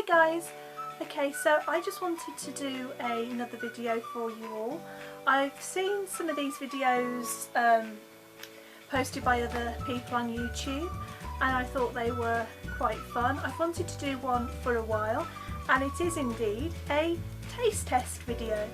guys! Okay, so I just wanted to do another video for you all. I've seen some of these videos posted by other people on YouTube and I thought they were quite fun. I've wanted to do one for a while and it is indeed a taste test video.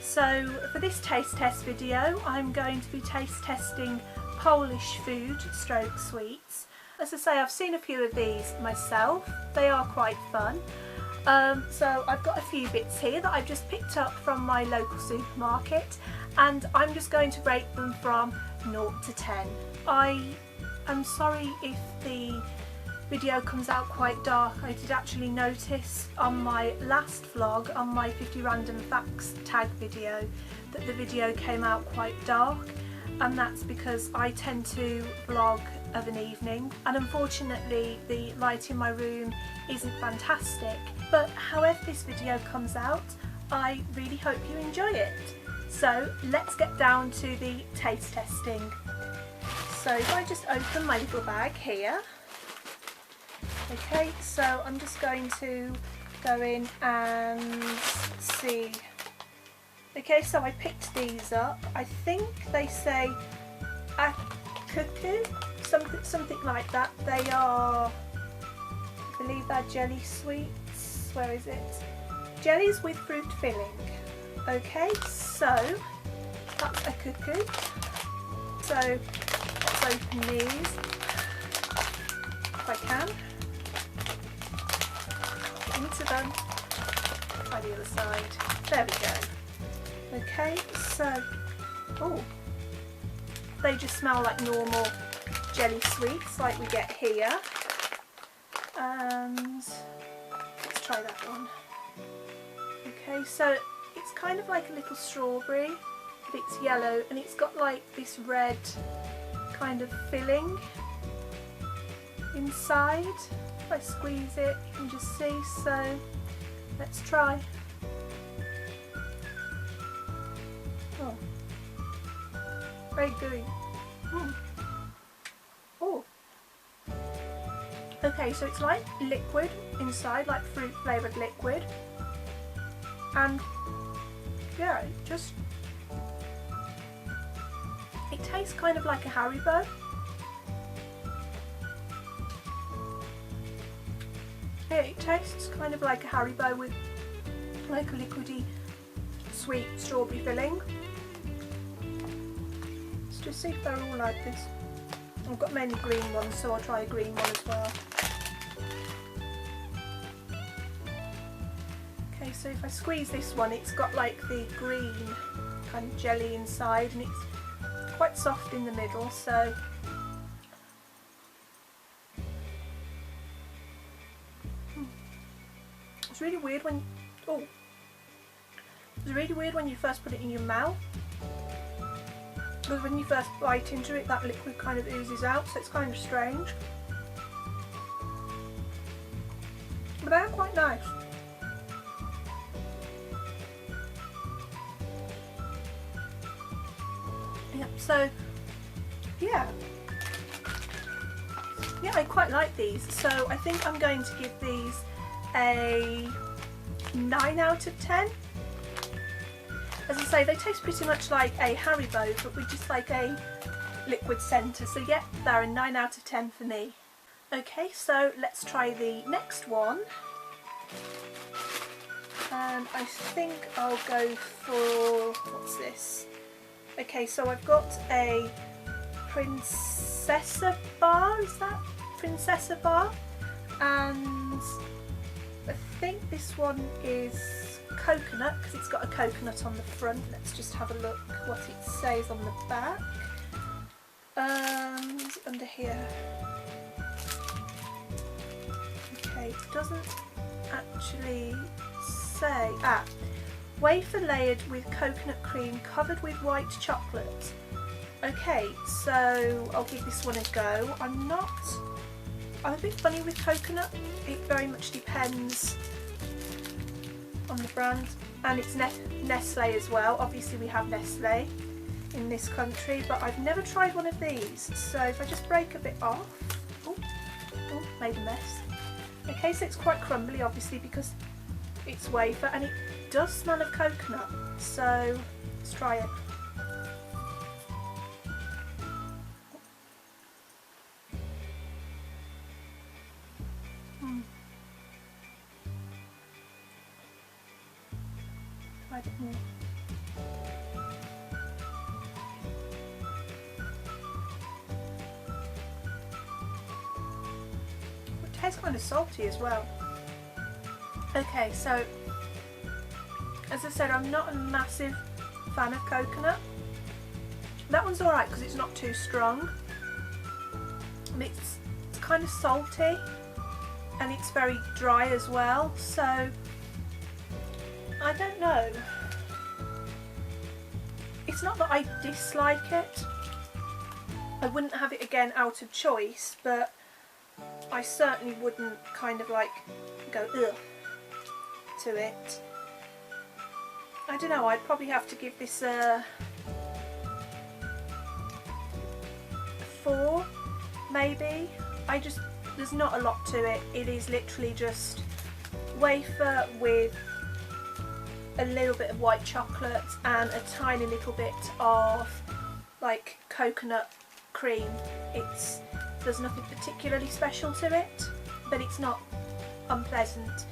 So for this taste test video I'm going to be taste testing Polish food stroke sweets. As I say, I've seen a few of these myself, they are quite fun. So I've got a few bits here that I've just picked up from my local supermarket and I'm just going to rate them from 0 to 10. I am sorry if the video comes out quite dark. I did actually notice on my last vlog, on my 50 random facts tag video, that the video came out quite dark, and that's because I tend to vlog of an evening and unfortunately the light in my room isn't fantastic. But however this video comes out, I really hope you enjoy it. So let's get down to the taste testing. So if I just open my little bag here. Okay, so I'm just going to go in and see. Okay, so I picked these up. I think they say a cuckoo, something like that. They are, I believe they're jelly sweets. Where is it? Jellies with fruit filling. Okay, so that's a cuckoo. So let's open these if I can. Into them by the other side. There we go. Okay, so oh, they just smell like normal jelly sweets like we get here. And let's try that one. Okay, so it's kind of like a little strawberry, but it's yellow and it's got like this red kind of filling inside. If I squeeze it, you can just see, so let's try. Oh, very gooey. Oh, okay, so it's like liquid inside, like fruit flavoured liquid, and yeah, it tastes kind of like a Haribo. Yeah, it tastes kind of like a Haribo with like a liquidy sweet strawberry filling. Let's just see if they're all like this. I've got many green ones, so I'll try a green one as well. Okay, so if I squeeze this one, it's got like the green kind of jelly inside and it's quite soft in the middle, so it's really weird when it's really weird when you first put it in your mouth, because when you first bite into it that liquid kind of oozes out, so it's kind of strange, but they are quite nice. Yeah, so yeah, I quite like these, so I think I'm going to give these a 9 out of 10. As I say, they taste pretty much like a Haribo, but with just like a liquid centre, so yeah, they're a 9 out of 10 for me. Okay, so let's try the next one, and I think I'll go for, what's this? Okay, so I've got a Princessa bar, is that Princessa bar? And I think this one is coconut because it's got a coconut on the front. Let's just have a look what it says on the back. Is it under here? Okay, it doesn't actually say. Wafer layered with coconut cream covered with white chocolate. Okay, so I'll give this one a go. I'm a bit funny with coconut. It very much depends on the brand, and it's Nestle as well. Obviously we have Nestle in this country, but I've never tried one of these. So if I just break a bit off, made a mess. Okay, so it's quite crumbly obviously because it's wafer, and it does smell of coconut, so let's try it. Try a bit more. It tastes kind of salty as well. Okay, so as I said, I'm not a massive fan of coconut. That one's alright because it's not too strong. It's kind of salty and it's very dry as well, so I don't know. It's not that I dislike it. I wouldn't have it again out of choice, but I certainly wouldn't kind of like go ugh to it. I don't know, I'd probably have to give this a 4 maybe. There's not a lot to it. It is literally just wafer with a little bit of white chocolate and a tiny little bit of like coconut cream. There's nothing particularly special to it, but it's not unpleasant.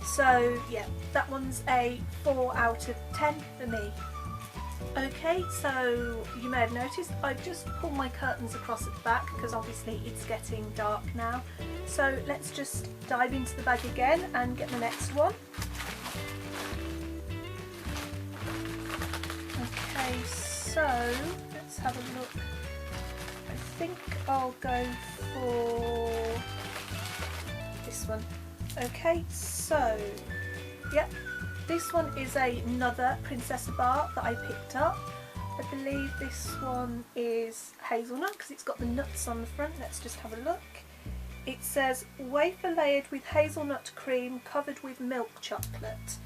So yeah, that one's a 4 out of 10 for me. Okay, so you may have noticed I've just pulled my curtains across at the back because obviously it's getting dark now. So let's just dive into the bag again and get the next one. Okay, so let's have a look. I think I'll go for this one. Okay, so yep, this one is another Princess bar that I picked up. I believe this one is hazelnut because it's got the nuts on the front. Let's just have a look. It says wafer layered with hazelnut cream covered with milk chocolate.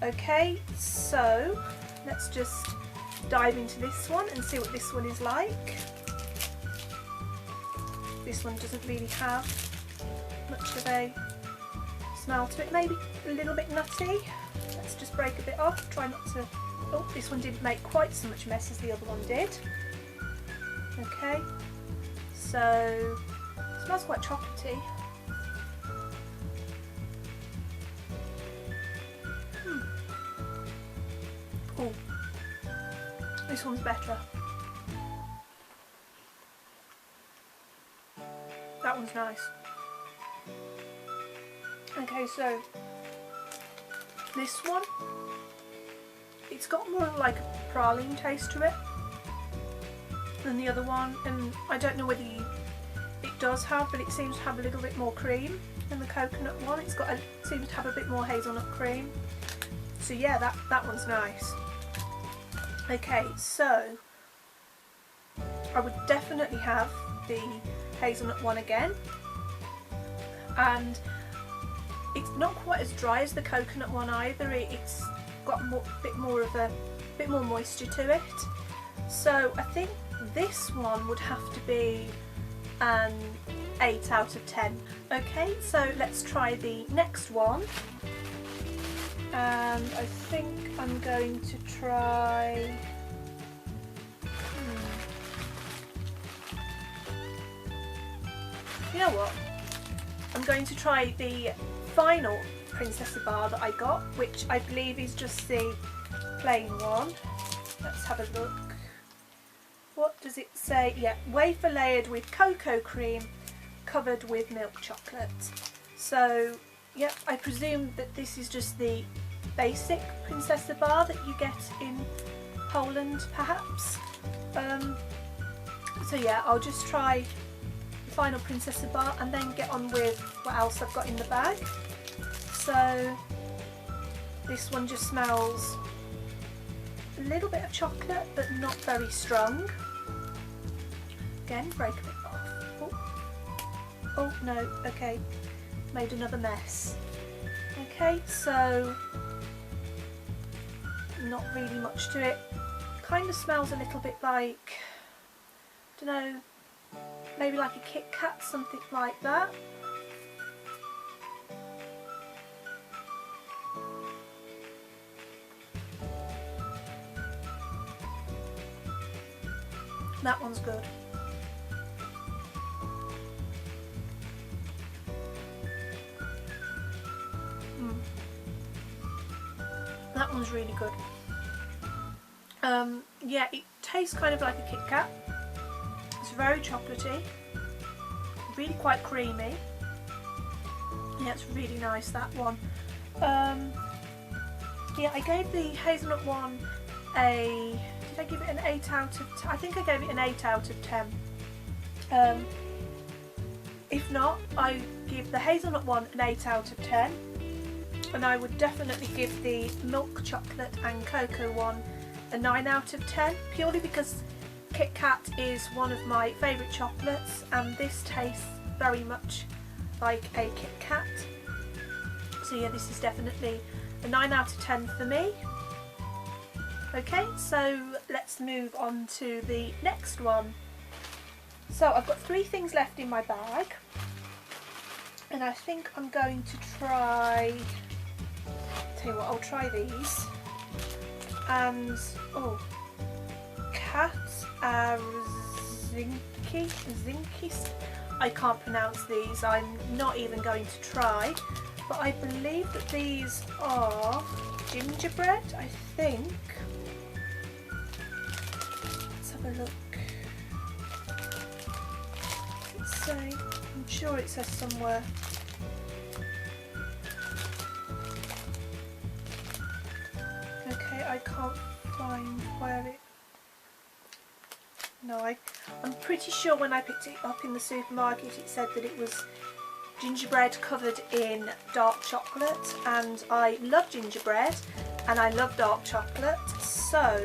Okay, so let's just dive into this one and see what this one is like. This one doesn't really have much of a smell to it, maybe a little bit nutty. Let's just break a bit off, try not to, oh, this one didn't make quite so much mess as the other one did. Okay, so it smells quite chocolatey. Oh, this one's better. That one's nice. Okay, so this one, it's got more like a praline taste to it than the other one, and I don't know whether it does have, but it seems to have a little bit more cream than the coconut one. It seems to have a bit more hazelnut cream. So yeah, that one's nice. Okay, so I would definitely have the hazelnut one again, and it's not quite as dry as the coconut one either. It's got a bit more moisture to it. So I think this one would have to be an 8 out of 10. Okay, so let's try the next one. And I think I'm going to try... You know what? I'm going to try the final Princess bar that I got, which I believe is just the plain one. Let's have a look. What does it say? Yeah, wafer layered with cocoa cream covered with milk chocolate. So, yeah, I presume that this is just the basic Princess bar that you get in Poland, perhaps. So yeah, I'll just try the final Princess bar and then get on with what else I've got in the bag. So this one just smells a little bit of chocolate, but not very strong. Again, break a bit off. Oh no, okay, made another mess. Okay, so not really much to it. Kind of smells a little bit like, I don't know, maybe like a Kit Kat, something like that. That one's good. That one's really good. Yeah, it tastes kind of like a Kit Kat. It's very chocolatey, really quite creamy. Yeah, it's really nice, that one. Yeah, I gave the hazelnut one a... Did I give it an 8 out of 10? I think I gave it an 8 out of 10. If not, I give the hazelnut one an 8 out of 10. And I would definitely give the milk chocolate and cocoa one a 9 out of 10, purely because Kit Kat is one of my favourite chocolates and this tastes very much like a Kit Kat. So yeah, this is definitely a 9 out of 10 for me. Okay, so let's move on to the next one. So I've got 3 things left in my bag and I think I'm going to try... Tell you what, I'll try these. And cat zinkies. I can't pronounce these. I'm not even going to try. But I believe that these are gingerbread, I think. Let's have a look. Let's say, I'm sure it says somewhere. Okay, I can't find where it... No, I'm pretty sure when I picked it up in the supermarket it said that it was gingerbread covered in dark chocolate, and I love gingerbread and I love dark chocolate, so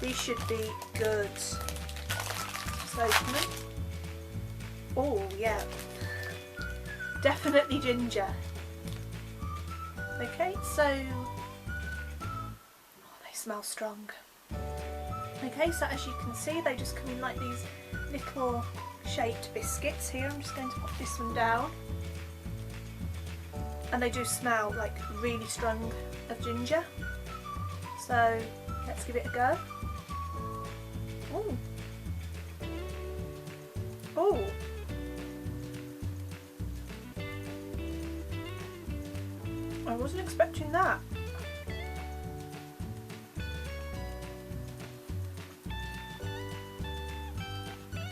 these should be good. Just open them. Oh yeah, definitely ginger. Okay, so smell strong. Okay, so as you can see they just come in like these little shaped biscuits here. I'm just going to pop this one down, and they do smell like really strong of ginger, so let's give it a go. Ooh. Ooh. I wasn't expecting that.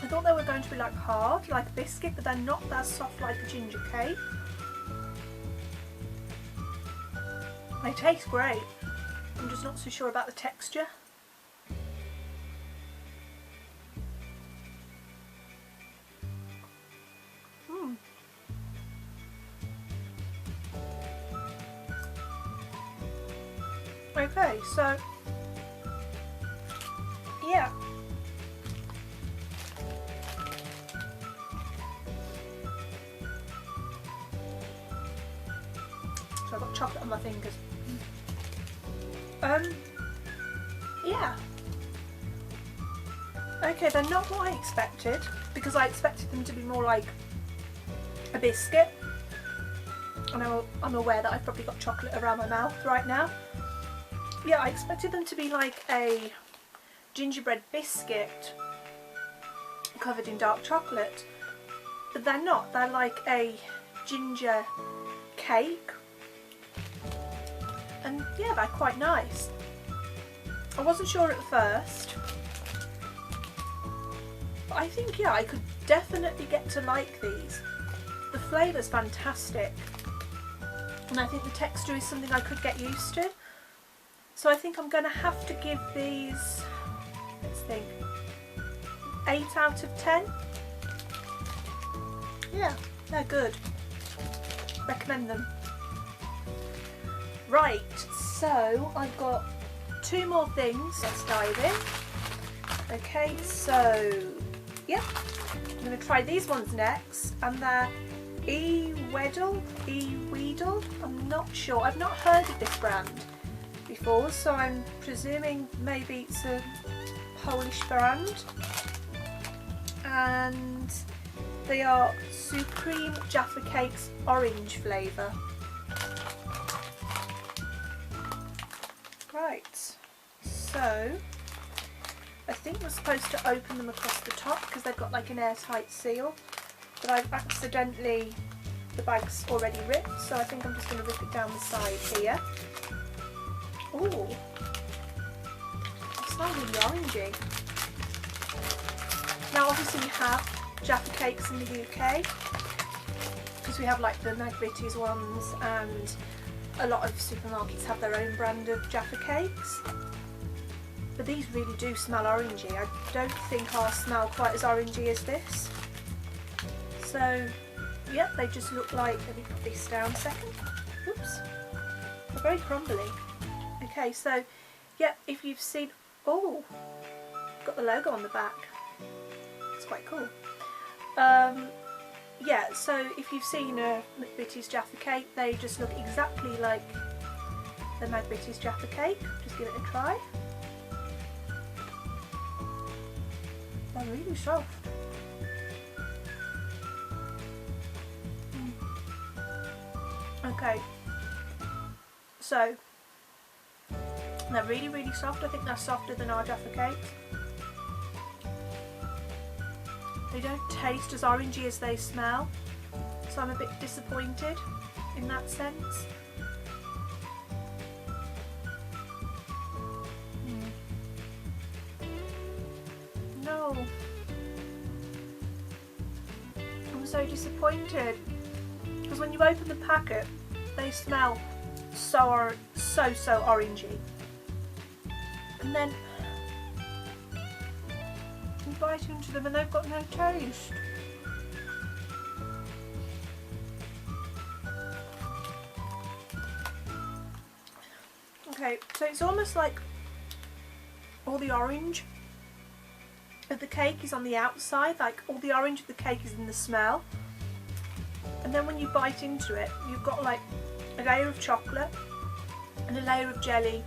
I thought they were going to be like hard, like a biscuit, but they're not that soft like a ginger cake. They taste great. I'm just not so sure about the texture. Okay, so yeah. So I've got chocolate on my fingers. Yeah. Okay, they're not what I expected, because I expected them to be more like a biscuit. And I'm aware that I've probably got chocolate around my mouth right now. Yeah, I expected them to be like a gingerbread biscuit covered in dark chocolate, but they're not. They're like a ginger cake, and yeah, they're quite nice. I wasn't sure at first, but I think, yeah, I could definitely get to like these. The flavour's fantastic, and I think the texture is something I could get used to. So I think I'm going to have to give these, let's think, 8 out of 10. Yeah, they're good. Recommend them. Right, so I've got 2 more things. Let's dive in. Okay, so yeah, I'm going to try these ones next, and they're E-Weddle, I'm not sure. I've not heard of this brand before, so I'm presuming maybe it's a Polish brand, and they are Supreme Jaffa Cakes orange flavour. Right, so I think we're supposed to open them across the top because they've got like an airtight seal, but I've accidentally, the bag's already ripped, so I think I'm just going to rip it down the side here. Ooh, it's not really orangey. Now obviously we have Jaffa cakes in the UK, because we have like the McVitie's ones, and a lot of supermarkets have their own brand of Jaffa cakes. But these really do smell orangey. I don't think ours smell quite as orangey as this. So, yep, they just look like, let me put this down a second. Oops. They're very crumbly. Okay, so, yep, if you've seen, oh, got the logo on the back. It's quite cool. Yeah, so if you've seen a McVitie's Jaffa cake, they just look exactly like the McVitie's Jaffa cake. Just give it a try. They're really soft. Okay, so they're really, really soft. I think they're softer than our Jaffa cakes. They don't taste as orangey as they smell, so I'm a bit disappointed in that sense. No, I'm so disappointed, because when you open the packet they smell so orangey, and then you bite into them and they've got no taste. Okay, so it's almost like all the orange of the cake is on the outside, like all the orange of the cake is in the smell, and then when you bite into it you've got like a layer of chocolate and a layer of jelly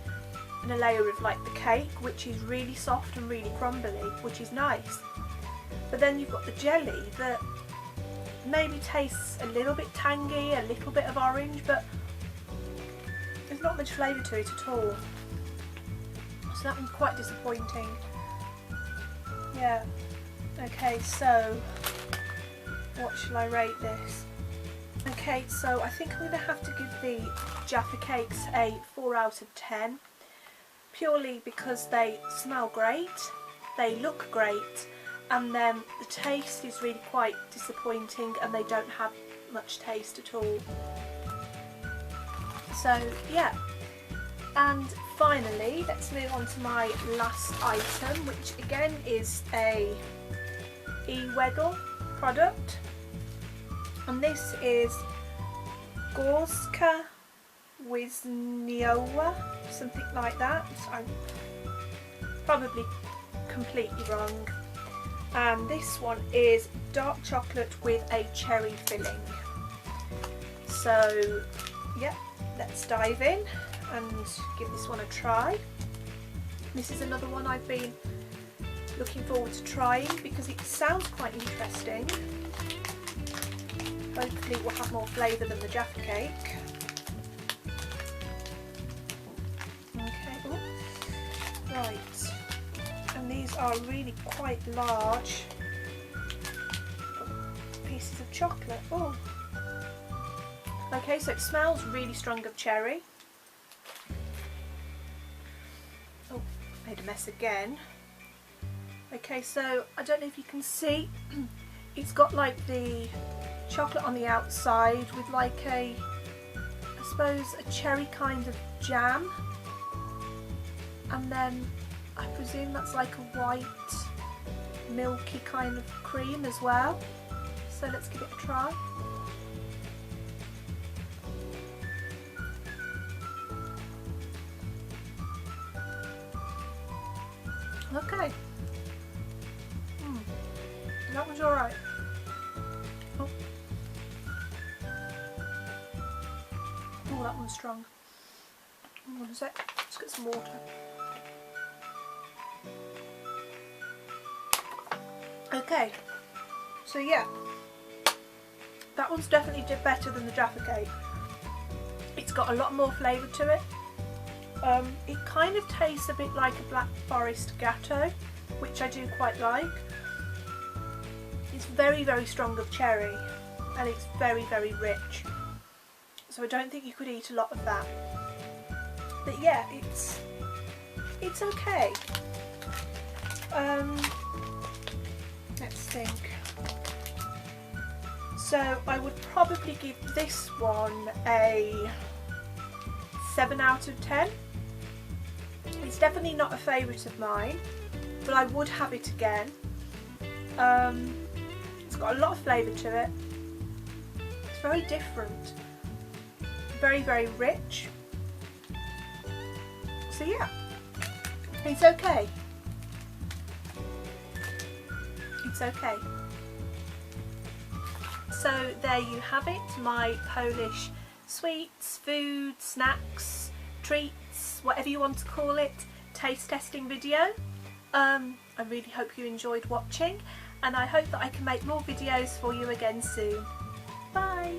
and a layer of like the cake, which is really soft and really crumbly, which is nice. But then you've got the jelly that maybe tastes a little bit tangy, a little bit of orange, but there's not much flavour to it at all. So that one's quite disappointing. Yeah. Okay, so what shall I rate this? Okay, so I think I'm going to have to give the Jaffa cakes a 4 out of 10. Purely because they smell great, they look great, and then the taste is really quite disappointing and they don't have much taste at all. So yeah, and finally let's move on to my last item, which again is a e-Wedel product, and this is Gorska with Neola, something like that. I'm probably completely wrong. And this one is dark chocolate with a cherry filling. So yeah, let's dive in and give this one a try. This is another one I've been looking forward to trying because it sounds quite interesting. Hopefully it will have more flavour than the Jaffa cake. Okay, ooh. Right, and these are really quite large pieces of chocolate. Oh, okay, so it smells really strong of cherry. Oh, made a mess again. Okay, so I don't know if you can see, it's got like the chocolate on the outside with like a, I suppose, a cherry kind of jam, and then I presume that's like a white milky kind of cream as well. So let's give it a try. Okay, that was alright. Oh, that one's strong. One sec, let's get some water. Okay, so yeah, that one's definitely better than the Jaffa cake. It's got a lot more flavour to it. It kind of tastes a bit like a Black Forest Gatto, which I do quite like. It's very, very strong of cherry, and it's very, very rich. So I don't think you could eat a lot of that. But yeah, it's okay. Let's think. So I would probably give this one a 7 out of 10. It's definitely not a favourite of mine, but I would have it again. It's got a lot of flavour to it. It's very different. Very, very rich. So yeah, it's okay. It's okay. So there you have it, my Polish sweets, food, snacks, treats, whatever you want to call it, taste testing video. I really hope you enjoyed watching, and I hope that I can make more videos for you again soon. Bye!